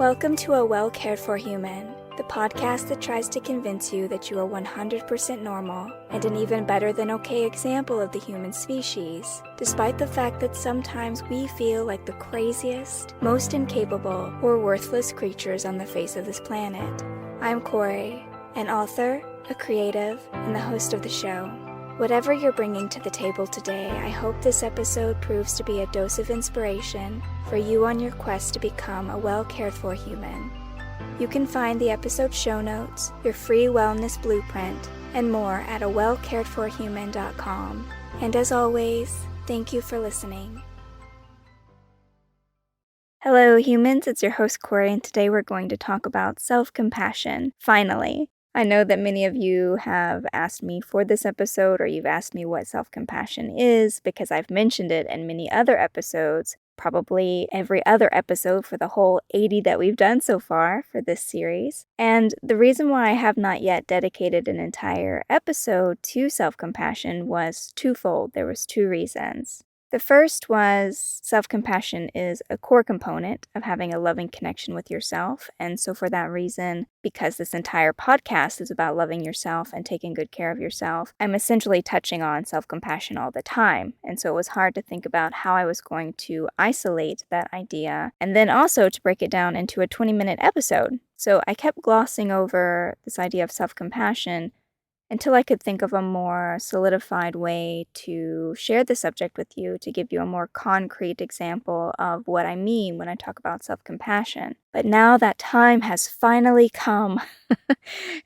Welcome to A Well Cared For Human, the podcast that tries to convince you that you are 100% normal and an even better than okay example of the human species, despite the fact that sometimes we feel like the craziest, most incapable, or worthless creatures on the face of this planet. I'm Kory, an author, a creative, and the host of the show. Whatever you're bringing to the table today, I hope this episode proves to be a dose of inspiration for you on your quest to become a well-cared-for human. You can find the episode show notes, your free wellness blueprint, and more at awellcaredforhuman.com. And as always, thank you for listening. Hello humans, it's your host Kory, and today we're going to talk about self-compassion, finally. I know that many of you have asked me for this episode, or you've asked me what self-compassion is, because I've mentioned it in many other episodes, probably every other episode for the whole 80 that we've done so far for this series. And the reason why I have not yet dedicated an entire episode to self-compassion was twofold. There was two reasons. The first was self-compassion is a core component of having a loving connection with yourself. And so for that reason, because this entire podcast is about loving yourself and taking good care of yourself, I'm essentially touching on self-compassion all the time. And so it was hard to think about how I was going to isolate that idea and then also to break it down into a 20-minute episode. So I kept glossing over this idea of self-compassion until I could think of a more solidified way to share the subject with you, to give you a more concrete example of what I mean when I talk about self-compassion. But now that time has finally come, and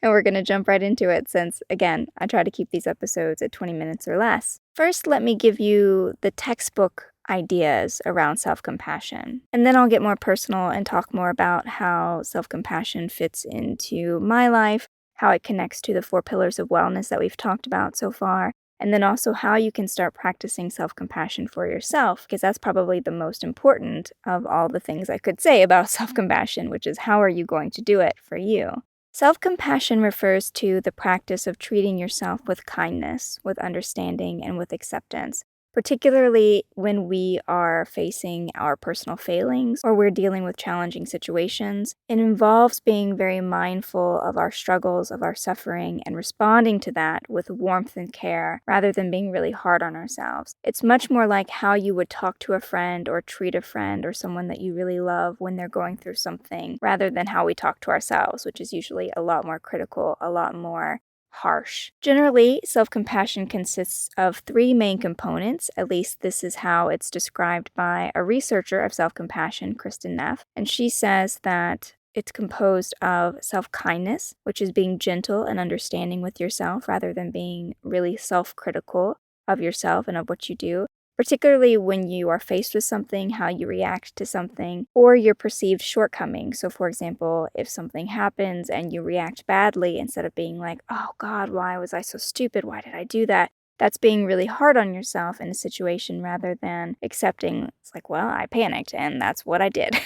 we're going to jump right into it since, again, I try to keep these episodes at 20 minutes or less. First, let me give you the textbook ideas around self-compassion. And then I'll get more personal and talk more about how self-compassion fits into my life, how it connects to the 4 pillars of wellness that we've talked about so far, and then also how you can start practicing self-compassion for yourself, because that's probably the most important of all the things I could say about self-compassion, which is how are you going to do it for you? Self-compassion refers to the practice of treating yourself with kindness, with understanding, and with acceptance, particularly when we are facing our personal failings or we're dealing with challenging situations. It involves being very mindful of our struggles, of our suffering, and responding to that with warmth and care rather than being really hard on ourselves. It's much more like how you would talk to a friend or treat a friend or someone that you really love when they're going through something, rather than how we talk to ourselves, which is usually a lot more critical, a lot more harsh. Generally, self-compassion consists of 3 main components. At least this is how it's described by a researcher of self-compassion, Kristen Neff. And she says that it's composed of self-kindness, which is being gentle and understanding with yourself rather than being really self-critical of yourself and of what you do, particularly when you are faced with something, how you react to something, or your perceived shortcomings. So for example, if something happens and you react badly, instead of being like, oh God, why was I so stupid? Why did I do that? That's being really hard on yourself in a situation rather than accepting, it's like, well, I panicked and that's what I did.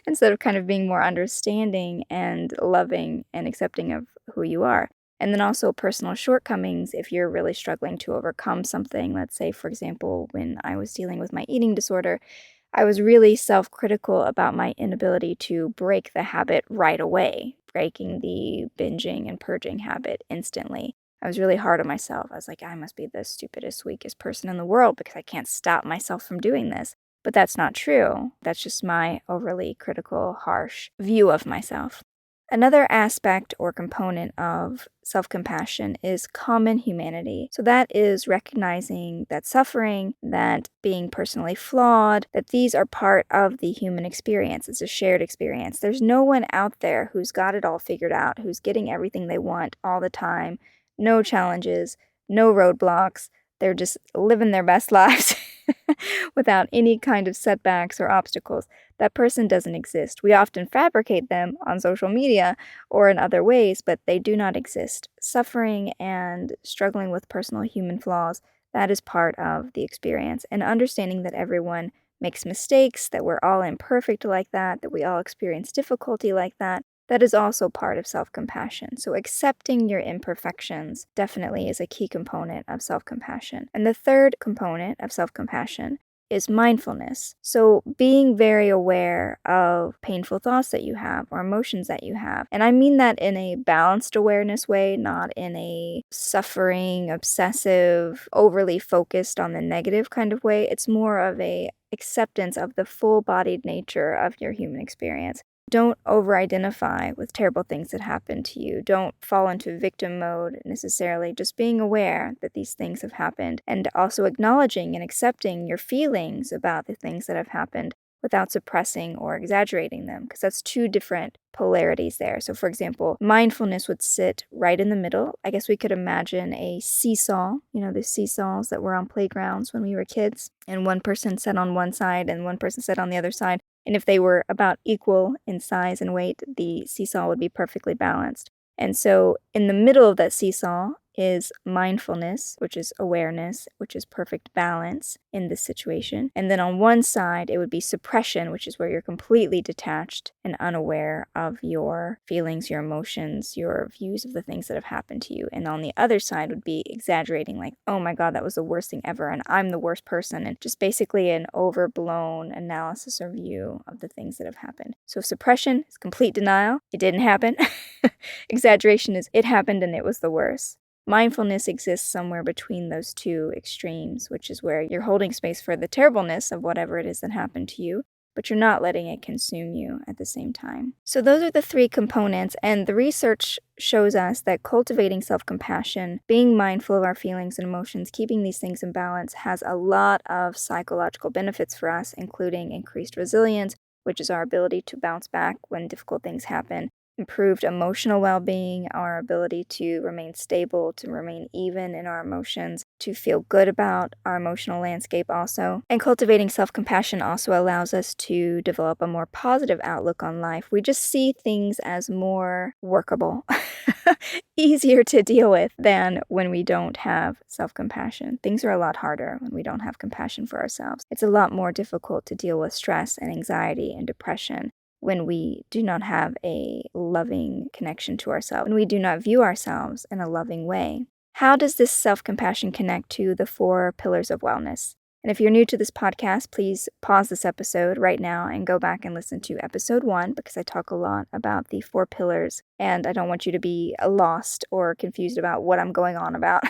Instead of kind of being more understanding and loving and accepting of who you are. And then also personal shortcomings if you're really struggling to overcome something. Let's say, for example, when I was dealing with my eating disorder, I was really self-critical about my inability to break the habit right away, breaking the binging and purging habit instantly. I was really hard on myself. I was like, I must be the stupidest, weakest person in the world because I can't stop myself from doing this. But that's not true. That's just my overly critical, harsh view of myself. Another aspect or component of self-compassion is common humanity. So that is recognizing that suffering, that being personally flawed, that these are part of the human experience. It's a shared experience. There's no one out there who's got it all figured out, who's getting everything they want all the time, no challenges, no roadblocks. They're just living their best lives without any kind of setbacks or obstacles. That person doesn't exist. We often fabricate them on social media or in other ways, but they do not exist. Suffering and struggling with personal human flaws, that is part of the experience. And understanding that everyone makes mistakes, that we're all imperfect like that we all experience difficulty like that, that is also part of self-compassion. So accepting your imperfections definitely is a key component of self-compassion. And the third component of self-compassion is mindfulness. So being very aware of painful thoughts that you have or emotions that you have. And I mean that in a balanced awareness way, not in a suffering, obsessive, overly focused on the negative kind of way. It's more of a acceptance of the full-bodied nature of your human experience. Don't over-identify with terrible things that happen to you. Don't fall into victim mode necessarily. Just being aware that these things have happened and also acknowledging and accepting your feelings about the things that have happened without suppressing or exaggerating them, because that's two different polarities there. So for example, mindfulness would sit right in the middle. I guess we could imagine a seesaw, the seesaws that were on playgrounds when we were kids, and one person sat on one side and one person sat on the other side. And if they were about equal in size and weight, the seesaw would be perfectly balanced. And so in the middle of that seesaw is mindfulness, which is awareness, which is perfect balance in this situation. And then on one side, it would be suppression, which is where you're completely detached and unaware of your feelings, your emotions, your views of the things that have happened to you. And on the other side would be exaggerating, like, oh my God, that was the worst thing ever, and I'm the worst person, and just basically an overblown analysis or view of the things that have happened. So suppression is complete denial. It didn't happen. Exaggeration is it happened and it was the worst. Mindfulness exists somewhere between those two extremes, which is where you're holding space for the terribleness of whatever it is that happened to you, but you're not letting it consume you at the same time. So those are the three components, and the research shows us that cultivating self-compassion, being mindful of our feelings and emotions, keeping these things in balance has a lot of psychological benefits for us, including increased resilience, which is our ability to bounce back when difficult things happen, improved emotional well-being, our ability to remain stable, to remain even in our emotions, to feel good about our emotional landscape also. And cultivating self-compassion also allows us to develop a more positive outlook on life. We just see things as more workable, easier to deal with than when we don't have self-compassion. Things are a lot harder when we don't have compassion for ourselves. It's a lot more difficult to deal with stress and anxiety and depression when we do not have a loving connection to ourselves, when we do not view ourselves in a loving way. How does this self-compassion connect to the 4 pillars of wellness? And if you're new to this podcast, please pause this episode right now and go back and listen to episode 1, because I talk a lot about the 4 pillars, and I don't want you to be lost or confused about what I'm going on about.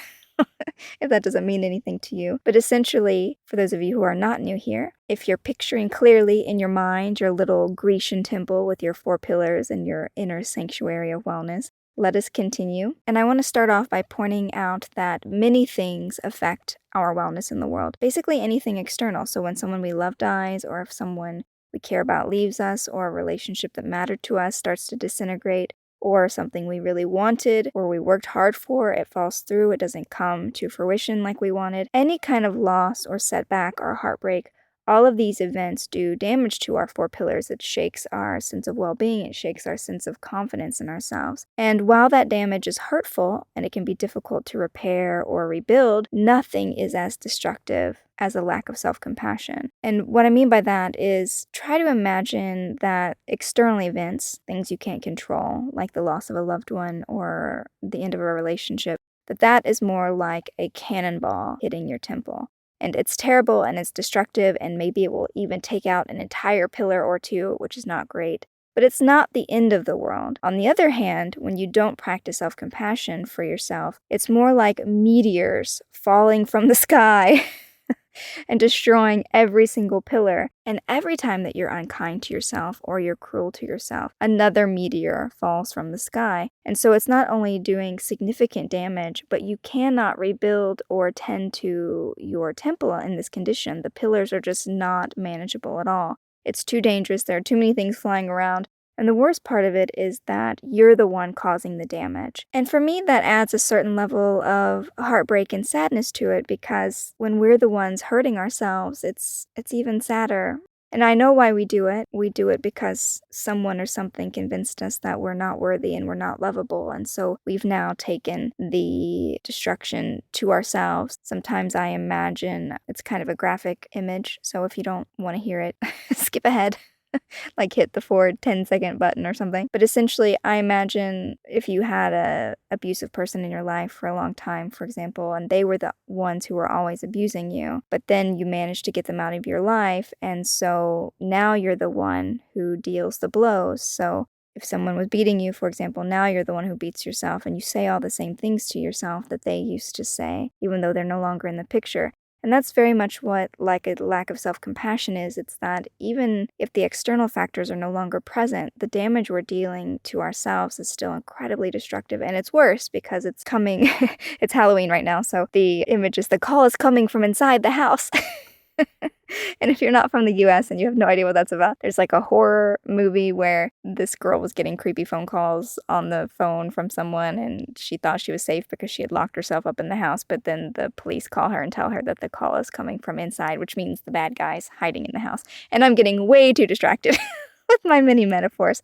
If that doesn't mean anything to you. But essentially, for those of you who are not new here, if you're picturing clearly in your mind your little Grecian temple with your 4 pillars and your inner sanctuary of wellness, let us continue. And I want to start off by pointing out that many things affect our wellness in the world. Basically anything external. So when someone we love dies, or if someone we care about leaves us, or a relationship that mattered to us starts to disintegrate, or something we really wanted or we worked hard for, it falls through, it doesn't come to fruition like we wanted. Any kind of loss or setback or heartbreak, all of these events do damage to our 4 pillars. It shakes our sense of well-being, it shakes our sense of confidence in ourselves. And while that damage is hurtful and it can be difficult to repair or rebuild, nothing is as destructive as a lack of self-compassion. And what I mean by that is try to imagine that external events, things you can't control, like the loss of a loved one or the end of a relationship, that is more like a cannonball hitting your temple. And it's terrible and it's destructive, and maybe it will even take out an entire pillar or 2, which is not great. But it's not the end of the world. On the other hand, when you don't practice self-compassion for yourself, it's more like meteors falling from the sky and destroying every single pillar. And every time that you're unkind to yourself or you're cruel to yourself, another meteor falls from the sky. And so it's not only doing significant damage, but you cannot rebuild or tend to your temple in this condition. The pillars are just not manageable at all. It's too dangerous. There are too many things flying around. And the worst part of it is that you're the one causing the damage. And for me, that adds a certain level of heartbreak and sadness to it, because when we're the ones hurting ourselves, it's even sadder. And I know why we do it. We do it because someone or something convinced us that we're not worthy and we're not lovable. And so we've now taken the destruction to ourselves. Sometimes I imagine it's kind of a graphic image, so if you don't want to hear it, skip ahead. like hit the forward 10-second button or something. But essentially, I imagine if you had a abusive person in your life for a long time, for example, and they were the ones who were always abusing you, but then you managed to get them out of your life, and so now you're the one who deals the blows. So if someone was beating you, for example, now you're the one who beats yourself, and you say all the same things to yourself that they used to say, even though they're no longer in the picture. And that's very much what like a lack of self-compassion is. It's that even if the external factors are no longer present, the damage we're dealing to ourselves is still incredibly destructive. And it's worse because it's coming, it's Halloween right now, so the image is the call is coming from inside the house. And if you're not from the US and you have no idea what that's about, there's like a horror movie where this girl was getting creepy phone calls on the phone from someone, and she thought she was safe because she had locked herself up in the house, but then the police call her and tell her that the call is coming from inside, which means the bad guy's hiding in the house. And I'm getting way too distracted with my mini metaphors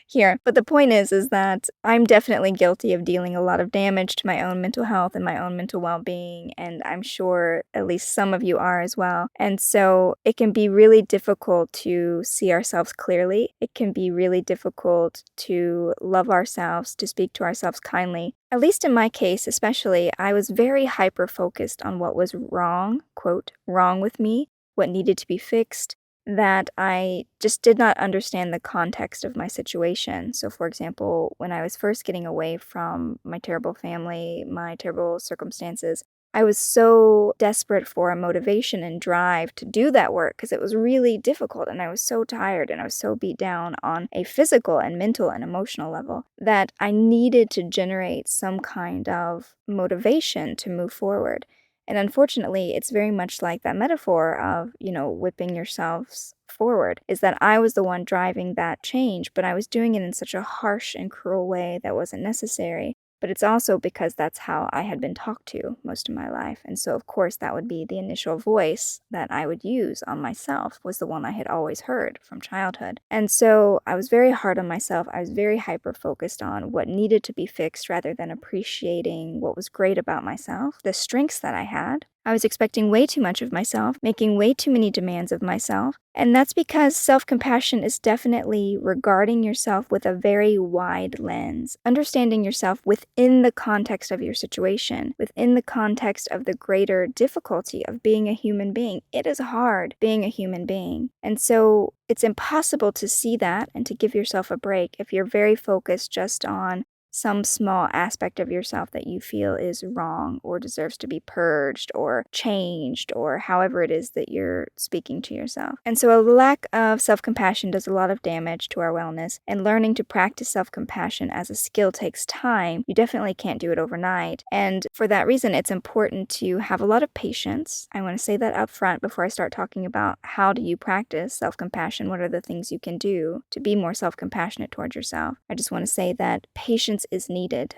here. But the point is that I'm definitely guilty of dealing a lot of damage to my own mental health and my own mental well-being, and I'm sure at least some of you are as well. And so it can be really difficult to see ourselves clearly. It can be really difficult to love ourselves, to speak to ourselves kindly. At least in my case, especially, I was very hyper-focused on what was wrong, quote, wrong with me, what needed to be fixed, that I just did not understand the context of my situation. So, for example, when I was first getting away from my terrible family, my terrible circumstances, I was so desperate for a motivation and drive to do that work because it was really difficult, and I was so tired and I was so beat down on a physical and mental and emotional level that I needed to generate some kind of motivation to move forward. And unfortunately, it's very much like that metaphor of, whipping yourselves forward, is that I was the one driving that change, but I was doing it in such a harsh and cruel way that wasn't necessary. But it's also because that's how I had been talked to most of my life. And so, of course, that would be the initial voice that I would use on myself, was the one I had always heard from childhood. And so I was very hard on myself. I was very hyper-focused on what needed to be fixed rather than appreciating what was great about myself, the strengths that I had. I was expecting way too much of myself, making way too many demands of myself, and that's because self-compassion is definitely regarding yourself with a very wide lens, understanding yourself within the context of your situation, within the context of the greater difficulty of being a human being. It is hard being a human being, and so it's impossible to see that and to give yourself a break if you're very focused just on some small aspect of yourself that you feel is wrong or deserves to be purged or changed, or however it is that you're speaking to yourself. And so a lack of self-compassion does a lot of damage to our wellness, and learning to practice self-compassion as a skill takes time. You definitely can't do it overnight. And for that reason, it's important to have a lot of patience. I want to say that up front before I start talking about how do you practice self-compassion, what are the things you can do to be more self-compassionate towards yourself. I just want to say that patience is needed.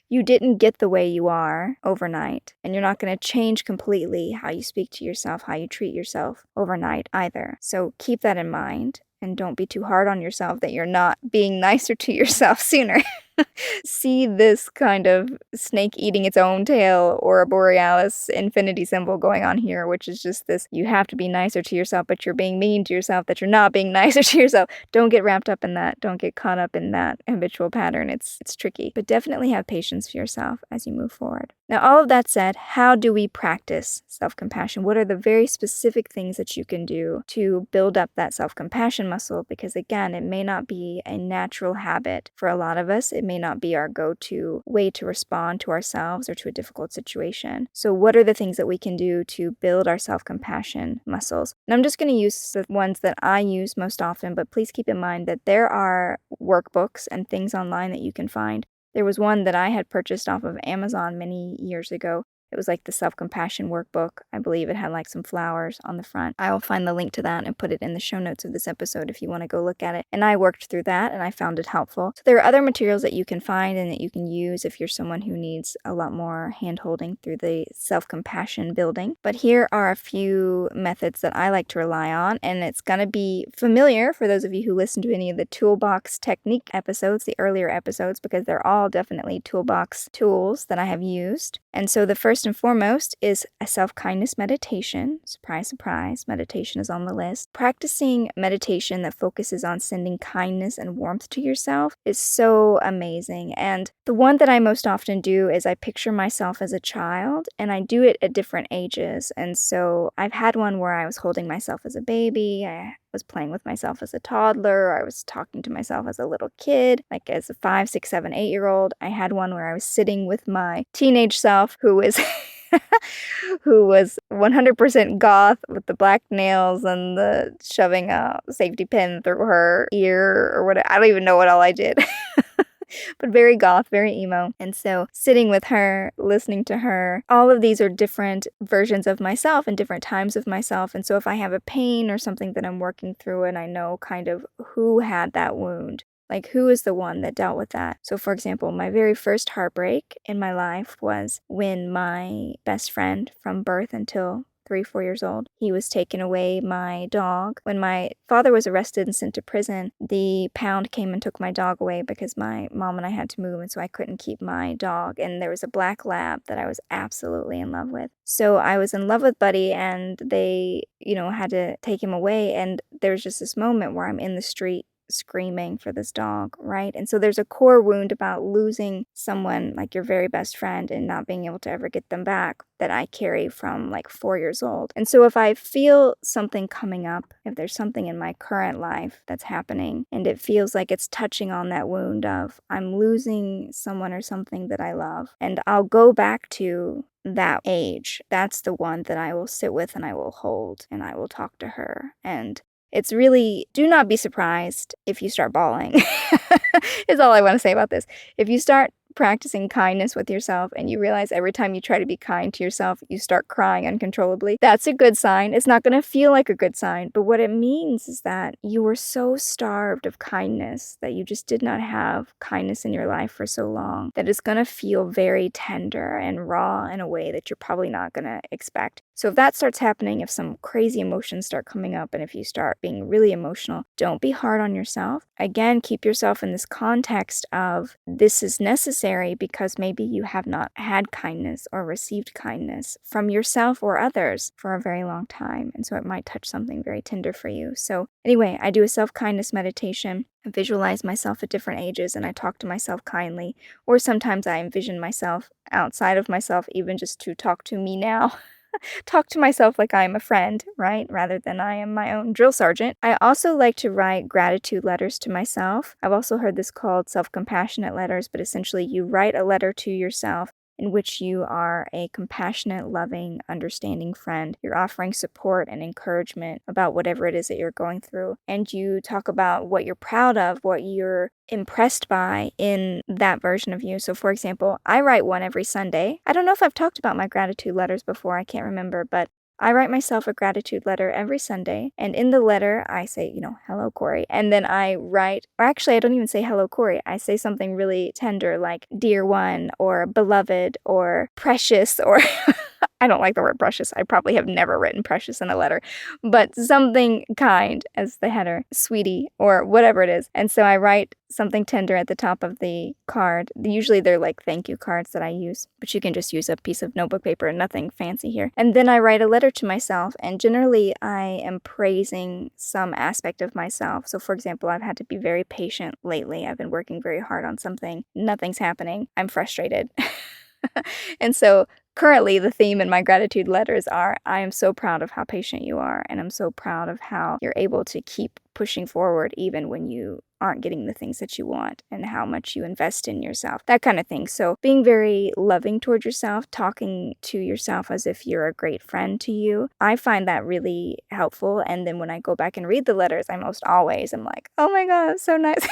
You didn't get the way you are overnight, and you're not going to change completely how you speak to yourself, how you treat yourself overnight either. So keep that in mind, and don't be too hard on yourself that you're not being nicer to yourself sooner. See this kind of snake eating its own tail, or a borealis infinity symbol going on here, which is just this, you have to be nicer to yourself, but you're being mean to yourself, that you're not being nicer to yourself. Don't get wrapped up in that. Don't get caught up in that habitual pattern. It's tricky, but definitely have patience for yourself as you move forward. Now, all of that said, how do we practice self-compassion? What are the very specific things that you can do to build up that self-compassion muscle? Because again, it may not be a natural habit for a lot of us. It may not be our go-to way to respond to ourselves or to a difficult situation. So what are the things that we can do to build our self-compassion muscles? And I'm just going to use the ones that I use most often, but please keep in mind that there are workbooks and things online that you can find. There was one that I had purchased off of Amazon many years ago. It was like the self-compassion workbook. I believe it had like some flowers on the front. I will find the link to that and put it in the show notes of this episode if you want to go look at it. And I worked through that and I found it helpful. So there are other materials that you can find and that you can use if you're someone who needs a lot more hand-holding through the self-compassion building. But here are a few methods that I like to rely on, and it's going to be familiar for those of you who listen to any of the toolbox technique episodes, the earlier episodes, because they're all definitely toolbox tools that I have used. And so the first and foremost is a self-kindness meditation. Surprise, surprise, meditation is on the list. Practicing meditation that focuses on sending kindness and warmth to yourself is so amazing. And the one that I most often do is I picture myself as a child, and I do it at different ages. And so I've had one where I was holding myself as a baby, I was playing with myself as a toddler, I was talking to myself as a little kid, like as a 5, 6, 7, 8-year-old. I had one where I was sitting with my teenage self who was who was 100% goth with the black nails and the shoving a safety pin through her ear or whatever. I don't even know what all I did. But very goth, very emo. And so sitting with her, listening to her, all of these are different versions of myself and different times of myself. And so if I have a pain or something that I'm working through and I know kind of who had that wound, like who is the one that dealt with that. So for example, my very first heartbreak in my life was when my best friend from birth until 3, 4 years old, he was taking away my dog. When my father was arrested and sent to prison, the pound came and took my dog away because my mom and I had to move, and so I couldn't keep my dog. And there was a black lab that I was absolutely in love with. So I was in love with Buddy, and they, had to take him away. And there's just this moment where I'm in the street screaming for this dog, right? And so there's a core wound about losing someone like your very best friend and not being able to ever get them back that I carry from like 4 years old. And so if I feel something coming up, if there's something in my current life that's happening and it feels like it's touching on that wound of I'm losing someone or something that I love, and I'll go back to that age, that's the one that I will sit with and I will hold and I will talk to her. And it's really, do not be surprised if you start bawling, is all I want to say about this. If you start practicing kindness with yourself and you realize every time you try to be kind to yourself, you start crying uncontrollably, that's a good sign. It's not going to feel like a good sign, but what it means is that you were so starved of kindness that you just did not have kindness in your life for so long that it's going to feel very tender and raw in a way that you're probably not going to expect. So if that starts happening, if some crazy emotions start coming up, and if you start being really emotional, don't be hard on yourself. Again, keep yourself in this context of this is necessary because maybe you have not had kindness or received kindness from yourself or others for a very long time. And so it might touch something very tender for you. So anyway, I do a self-kindness meditation. I visualize myself at different ages and I talk to myself kindly. Or sometimes I envision myself outside of myself, even just to talk to me now. Talk to myself like I am a friend, right? Rather than I am my own drill sergeant. I also like to write gratitude letters to myself. I've also heard this called self-compassionate letters, but essentially you write a letter to yourself in which you are a compassionate, loving, understanding friend. You're offering support and encouragement about whatever it is that you're going through. And you talk about what you're proud of, what you're impressed by in that version of you. So for example, I write one every Sunday. I don't know if I've talked about my gratitude letters before, I can't remember, but I write myself a gratitude letter every Sunday, and in the letter, I say, hello, Kory, and then I write, or actually, I don't even say hello, Kory. I say something really tender like dear one, or beloved, or precious, or I don't like the word precious. I probably have never written precious in a letter, but something kind as the header, sweetie, or whatever it is. And so I write something tender at the top of the card. Usually they're like thank you cards that I use, but you can just use a piece of notebook paper and nothing fancy here. And then I write a letter to myself, and generally I am praising some aspect of myself. So for example, I've had to be very patient lately. I've been working very hard on something. Nothing's happening. I'm frustrated. And so currently the theme in my gratitude letters are, I am so proud of how patient you are, and I'm so proud of how you're able to keep pushing forward even when you aren't getting the things that you want, and how much you invest in yourself, that kind of thing. So being very loving toward yourself, talking to yourself as if you're a great friend to you, I find that really helpful. And then when I go back and read the letters, I'm like, oh my God, it's so nice.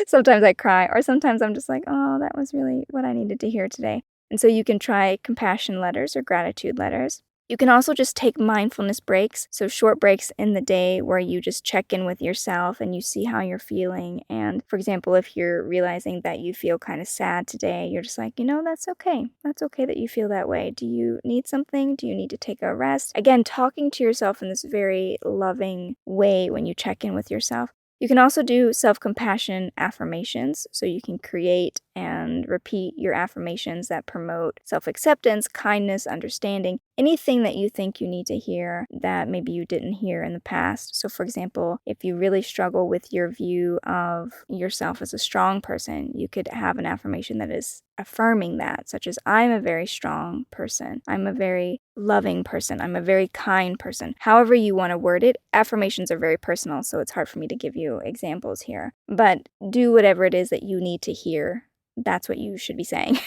Sometimes I cry, or sometimes I'm just like, oh, that was really what I needed to hear today. And so you can try compassion letters or gratitude letters. You can also just take mindfulness breaks, so short breaks in the day where you just check in with yourself and you see how you're feeling. And for example, if you're realizing that you feel kind of sad today, you're just like, that's okay. That's okay that you feel that way. Do you need something? Do you need to take a rest? Again, talking to yourself in this very loving way when you check in with yourself. You can also do self-compassion affirmations, so you can create and repeat your affirmations that promote self-acceptance, kindness, understanding, anything that you think you need to hear that maybe you didn't hear in the past. So for example, if you really struggle with your view of yourself as a strong person, you could have an affirmation that is affirming that, such as, I'm a very strong person, I'm a very loving person, I'm a very kind person. However you want to word it, affirmations are very personal, so it's hard for me to give you examples here. But do whatever it is that you need to hear. That's what you should be saying.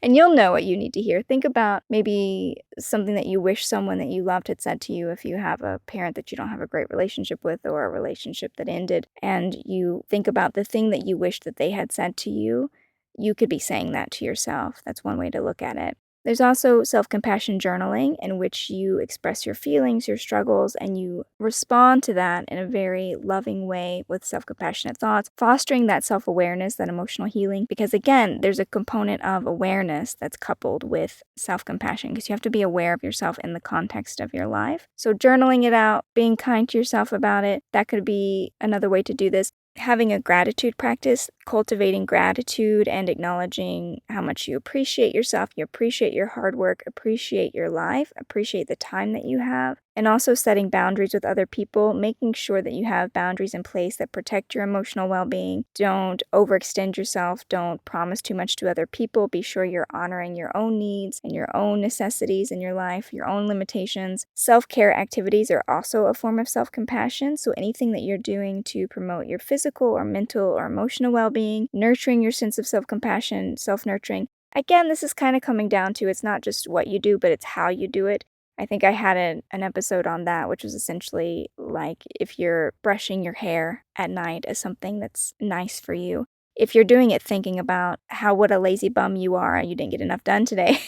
And you'll know what you need to hear. Think about maybe something that you wish someone that you loved had said to you if you have a parent that you don't have a great relationship with, or a relationship that ended, and you think about the thing that you wish that they had said to you. You could be saying that to yourself. That's one way to look at it. There's also self-compassion journaling, in which you express your feelings, your struggles, and you respond to that in a very loving way with self-compassionate thoughts, fostering that self-awareness, that emotional healing. Because again, there's a component of awareness that's coupled with self-compassion, because you have to be aware of yourself in the context of your life. So journaling it out, being kind to yourself about it, that could be another way to do this. Having a gratitude practice, cultivating gratitude and acknowledging how much you appreciate yourself, you appreciate your hard work, appreciate your life, appreciate the time that you have, and also setting boundaries with other people, making sure that you have boundaries in place that protect your emotional well-being. Don't overextend yourself, don't promise too much to other people. Be sure you're honoring your own needs and your own necessities in your life, your own limitations. Self-care activities are also a form of self-compassion, so anything that you're doing to promote your physical or mental or emotional well-being, nurturing your sense of self-compassion, self-nurturing. Again, this is kind of coming down to, it's not just what you do, but it's how you do it. I think I had an episode on that, which was essentially like if you're brushing your hair at night as something that's nice for you. If you're doing it thinking about what a lazy bum you are and you didn't get enough done today,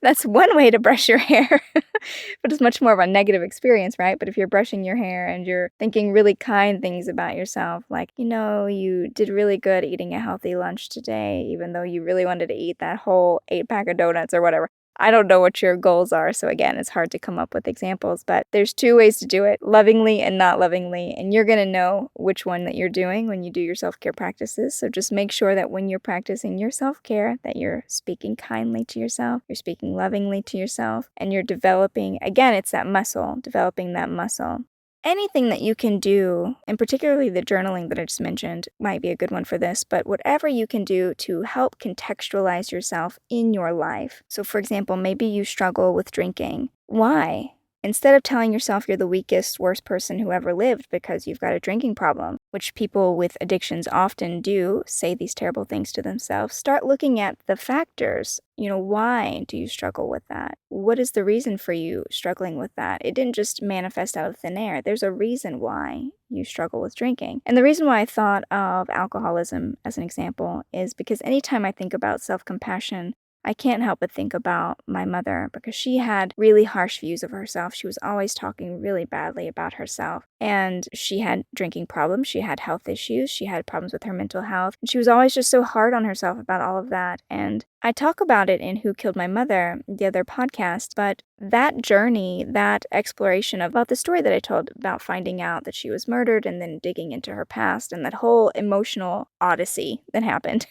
that's one way to brush your hair. But it's much more of a negative experience, right? But if you're brushing your hair and you're thinking really kind things about yourself, like, you did really good eating a healthy lunch today, even though you really wanted to eat that whole 8-pack of donuts or whatever. I don't know what your goals are, so again, it's hard to come up with examples, but there's 2 ways to do it, lovingly and not lovingly, and you're going to know which one that you're doing when you do your self-care practices. So just make sure that when you're practicing your self-care, that you're speaking kindly to yourself, you're speaking lovingly to yourself, and you're developing, again, it's that muscle, developing that muscle. Anything that you can do, and particularly the journaling that I just mentioned might be a good one for this, but whatever you can do to help contextualize yourself in your life. So for example, maybe you struggle with drinking. Why? Instead of telling yourself you're the weakest, worst person who ever lived because you've got a drinking problem, which people with addictions often do, say these terrible things to themselves, start looking at the factors. Why do you struggle with that? What is the reason for you struggling with that? It didn't just manifest out of thin air. There's a reason why you struggle with drinking. And the reason why I thought of alcoholism as an example is because anytime I think about self-compassion, I can't help but think about my mother, because she had really harsh views of herself. She was always talking really badly about herself. And she had drinking problems. She had health issues. She had problems with her mental health. And she was always just so hard on herself about all of that. And I talk about it in Who Killed My Mother, the other podcast, but that journey, that exploration about the story that I told about finding out that she was murdered and then digging into her past and that whole emotional odyssey that happened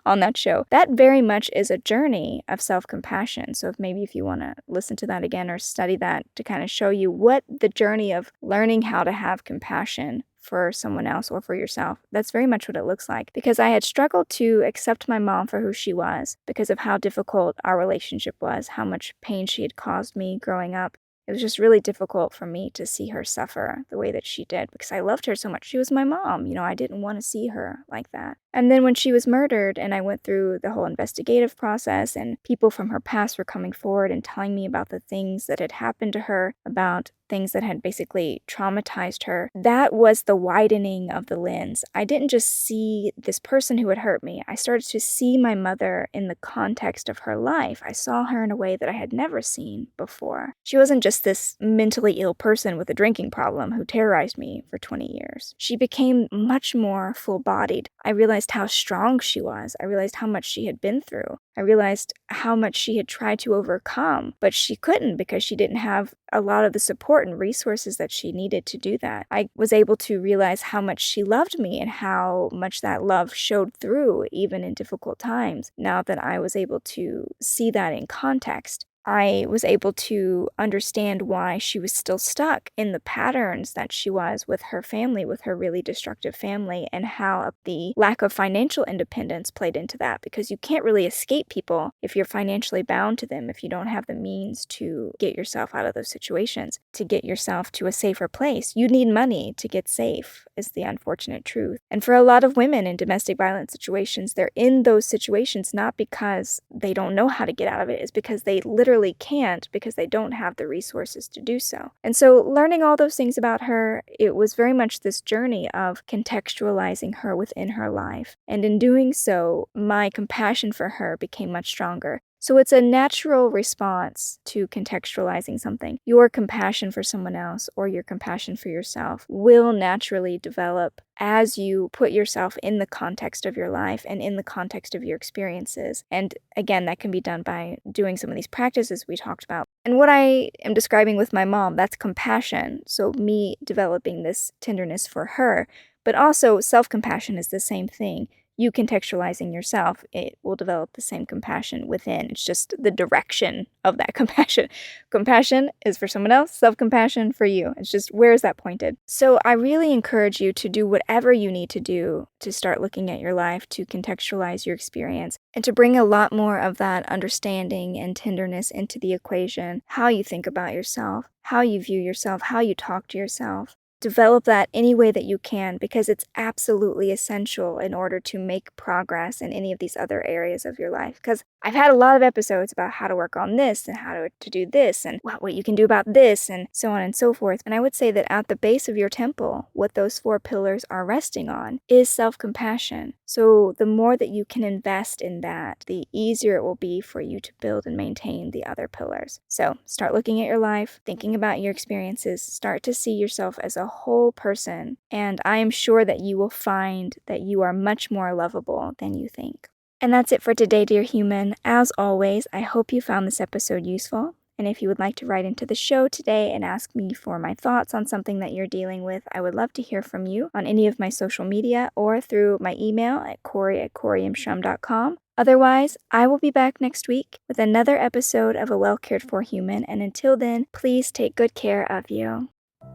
on that show, that very much is a journey of self-compassion. So if you want to listen to that again or study that to kind of show you what the journey of learning how to have compassion for someone else or for yourself, that's very much what it looks like. Because I had struggled to accept my mom for who she was because of how difficult our relationship was, how much pain she had caused me growing up. It was just really difficult for me to see her suffer the way that she did because I loved her so much. She was my mom. I didn't want to see her like that. And then when she was murdered and I went through the whole investigative process and people from her past were coming forward and telling me about the things that had happened to her, about things that had basically traumatized her, that was the widening of the lens. I didn't just see this person who had hurt me. I started to see my mother in the context of her life. I saw her in a way that I had never seen before. She wasn't just this mentally ill person with a drinking problem who terrorized me for 20 years. She became much more full-bodied. I realized realized how strong she was. I realized how much she had been through. I realized how much she had tried to overcome, but she couldn't because she didn't have a lot of the support and resources that she needed to do that. I was able to realize how much she loved me and how much that love showed through even in difficult times. Now that I was able to see that in context, I was able to understand why she was still stuck in the patterns that she was with her family, with her really destructive family, and how the lack of financial independence played into that, because you can't really escape people if you're financially bound to them, if you don't have the means to get yourself out of those situations, to get yourself to a safer place. You need money to get safe, is the unfortunate truth. And for a lot of women in domestic violence situations, they're in those situations not because they don't know how to get out of it, it's because they literally can't, because they don't have the resources to do so. And so learning all those things about her, it was very much this journey of contextualizing her within her life. And in doing so, my compassion for her became much stronger. So it's a natural response to contextualizing something. Your compassion for someone else or your compassion for yourself will naturally develop as you put yourself in the context of your life and in the context of your experiences. And again, that can be done by doing some of these practices we talked about. And what I am describing with my mom, that's compassion. So me developing this tenderness for her, but also self-compassion is the same thing. You contextualizing yourself, it will develop the same compassion within. It's just the direction of that compassion. Compassion is for someone else, self-compassion for you. It's just, where is that pointed? So I really encourage you to do whatever you need to do to start looking at your life, to contextualize your experience, and to bring a lot more of that understanding and tenderness into the equation. How you think about yourself, how you view yourself, how you talk to yourself. Develop that any way that you can, because it's absolutely essential in order to make progress in any of these other areas of your life. Because I've had a lot of episodes about how to work on this and how to do this and what you can do about this and so on and so forth. And I would say that at the base of your temple, what those 4 pillars are resting on is self-compassion. So the more that you can invest in that, the easier it will be for you to build and maintain the other pillars. So start looking at your life, thinking about your experiences, start to see yourself as a whole person, and I am sure that you will find that you are much more lovable than you think. And that's it for today, dear human. As always, I hope you found this episode useful. And if you would like to write into the show today and ask me for my thoughts on something that you're dealing with, I would love to hear from you on any of my social media or through my email at kory@koryimshum.com. Otherwise, I will be back next week with another episode of A Well Cared For Human, and until then, please take good care of you.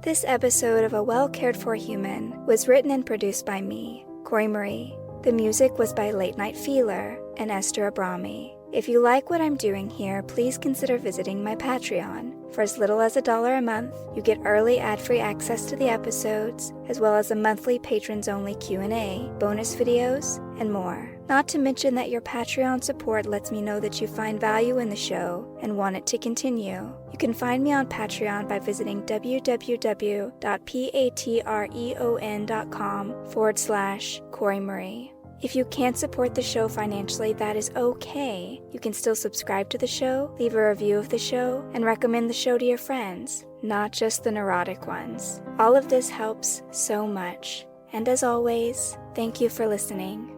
This episode of A Well Cared For Human was written and produced by me, Kory Marie. The music was by Late Night Feeler and Esther Abrami. If you like what I'm doing here, please consider visiting my Patreon. For as little as $1 a month, you get early ad-free access to the episodes, as well as a monthly patrons-only Q&A, bonus videos, and more. Not to mention that your Patreon support lets me know that you find value in the show and want it to continue. You can find me on Patreon by visiting www.patreon.com/Kory Marie. If you can't support the show financially, that is okay. You can still subscribe to the show, leave a review of the show, and recommend the show to your friends, not just the neurotic ones. All of this helps so much. And as always, thank you for listening.